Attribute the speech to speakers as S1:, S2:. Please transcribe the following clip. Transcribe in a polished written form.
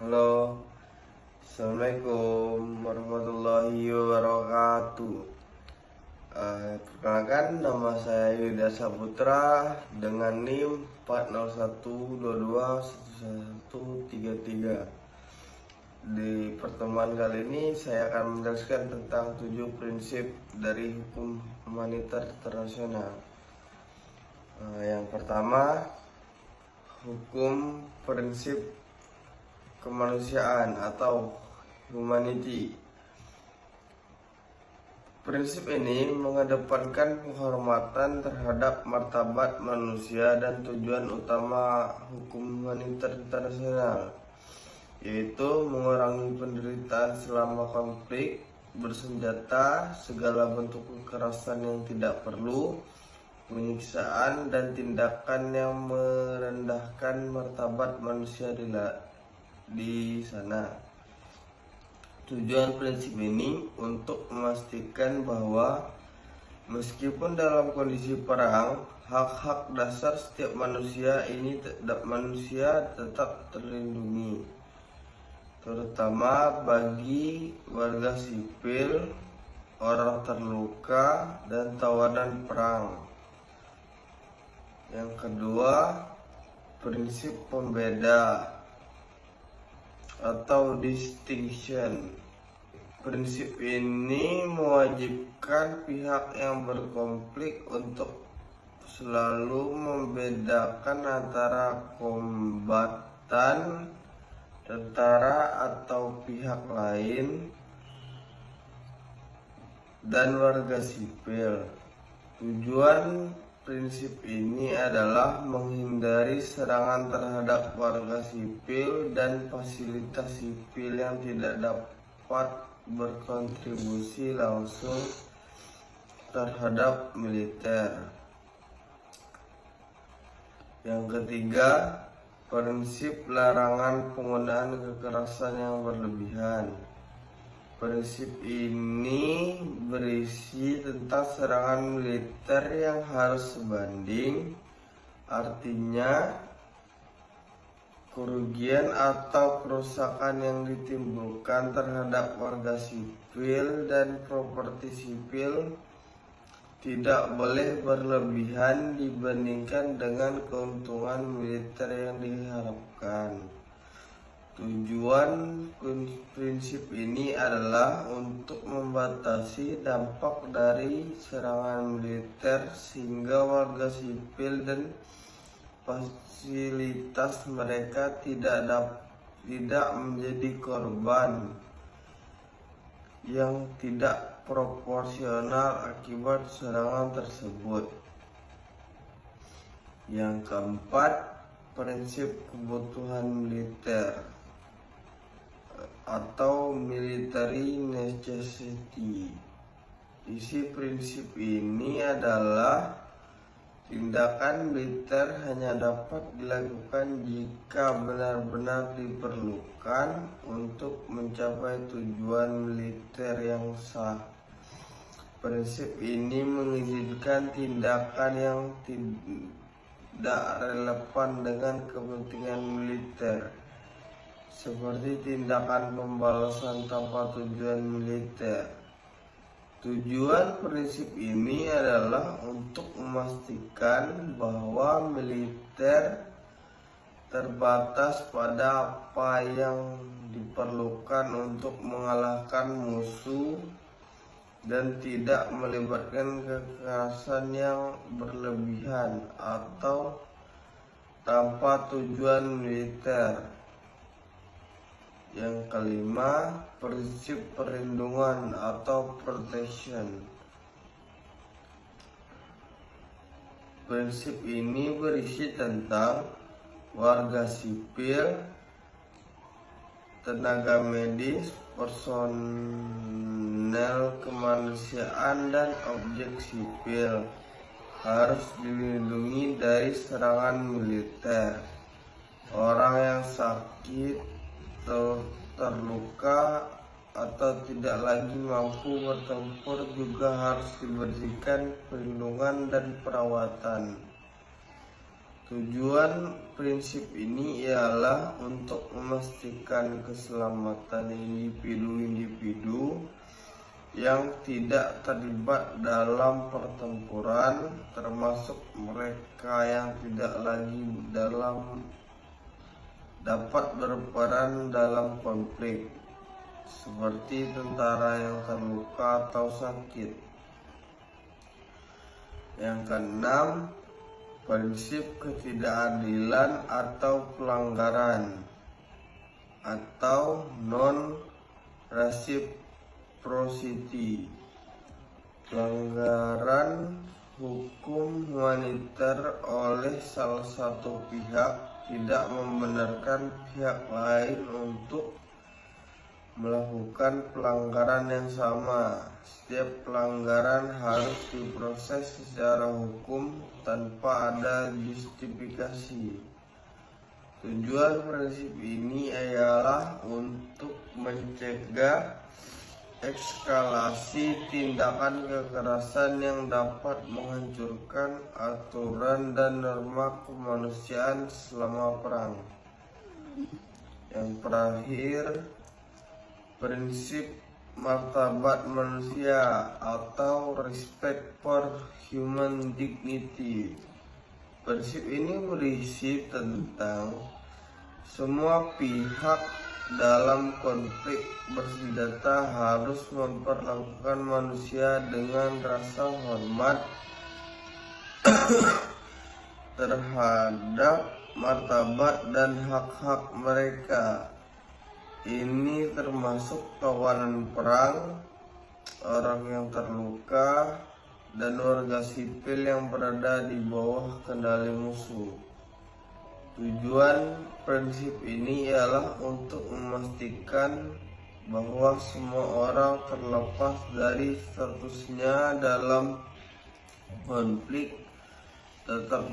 S1: Halo, Assalamualaikum warahmatullahi wabarakatuh. Perkenalkan, nama saya Yuda Saputra dengan NIM 401221133. Di pertemuan kali ini saya akan menjelaskan tentang 7 prinsip dari hukum humaniter internasional. Yang pertama, hukum prinsip kemanusiaan atau humanity. Prinsip ini mengedepankan penghormatan terhadap martabat manusia dan tujuan utama hukum humaniter internasional, yaitu mengurangi penderitaan selama konflik bersenjata, segala bentuk kekerasan yang tidak perlu, penyiksaan, dan tindakan yang merendahkan martabat manusia di sana. Tujuan prinsip ini untuk memastikan bahwa meskipun dalam kondisi perang, hak-hak dasar setiap manusia tetap terlindungi, terutama bagi warga sipil, orang terluka, dan tawanan perang. Yang kedua, prinsip pembeda atau distinction. Prinsip ini mewajibkan pihak yang berkonflik untuk selalu membedakan antara kombatan, tentara atau pihak lain, dan warga sipil. Tujuan prinsip ini adalah menghindari serangan terhadap warga sipil dan fasilitas sipil yang tidak dapat berkontribusi langsung terhadap militer. Yang ketiga, prinsip larangan penggunaan kekerasan yang berlebihan. Prinsip ini berisi tentang serangan militer yang harus sebanding, artinya kerugian atau kerusakan yang ditimbulkan terhadap warga sipil dan properti sipil tidak boleh berlebihan dibandingkan dengan keuntungan militer yang diharapkan. Tujuan prinsip ini adalah untuk membatasi dampak dari serangan militer sehingga warga sipil dan fasilitas mereka tidak menjadi korban yang tidak proporsional akibat serangan tersebut. Yang keempat, prinsip kebutuhan militer atau military necessity. Isi prinsip ini adalah tindakan militer hanya dapat dilakukan jika benar-benar diperlukan untuk mencapai tujuan militer yang sah. Prinsip ini mengizinkan tindakan yang tidak relevan dengan kepentingan militer, seperti tindakan pembalasan tanpa tujuan militer. Tujuan prinsip ini adalah untuk memastikan bahwa militer terbatas pada apa yang diperlukan untuk mengalahkan musuh dan tidak melibatkan kekerasan yang berlebihan atau tanpa tujuan militer. Yang kelima, prinsip perlindungan atau protection. Prinsip ini berisi tentang warga sipil, tenaga medis, personel kemanusiaan, dan objek sipil harus dilindungi dari serangan militer. Orang yang sakit, terluka, atau tidak lagi mampu bertempur juga harus diberikan perlindungan dan perawatan. Tujuan prinsip ini ialah untuk memastikan keselamatan individu-individu yang tidak terlibat dalam pertempuran, termasuk mereka yang tidak lagi dapat berperan dalam konflik, seperti tentara yang terluka atau sakit. Yang keenam, prinsip ketidakadilan atau pelanggaran atau non-reciprocity. Pelanggaran hukum humaniter oleh salah satu pihak tidak membenarkan pihak lain untuk melakukan pelanggaran yang sama. Setiap pelanggaran harus diproses secara hukum tanpa ada justifikasi. Tujuan prinsip ini ialah untuk mencegah eskalasi tindakan kekerasan yang dapat menghancurkan aturan dan norma kemanusiaan selama perang. Yang terakhir, prinsip martabat manusia atau respect for human dignity. Prinsip ini berisi tentang semua pihak dalam konflik bersenjata harus memperlakukan manusia dengan rasa hormat terhadap martabat dan hak-hak mereka. Ini termasuk tawanan perang, orang yang terluka, dan warga sipil yang berada di bawah kendali musuh. Tujuan prinsip ini ialah untuk memastikan bahwa semua orang terlepas dari statusnya dalam konflik tetap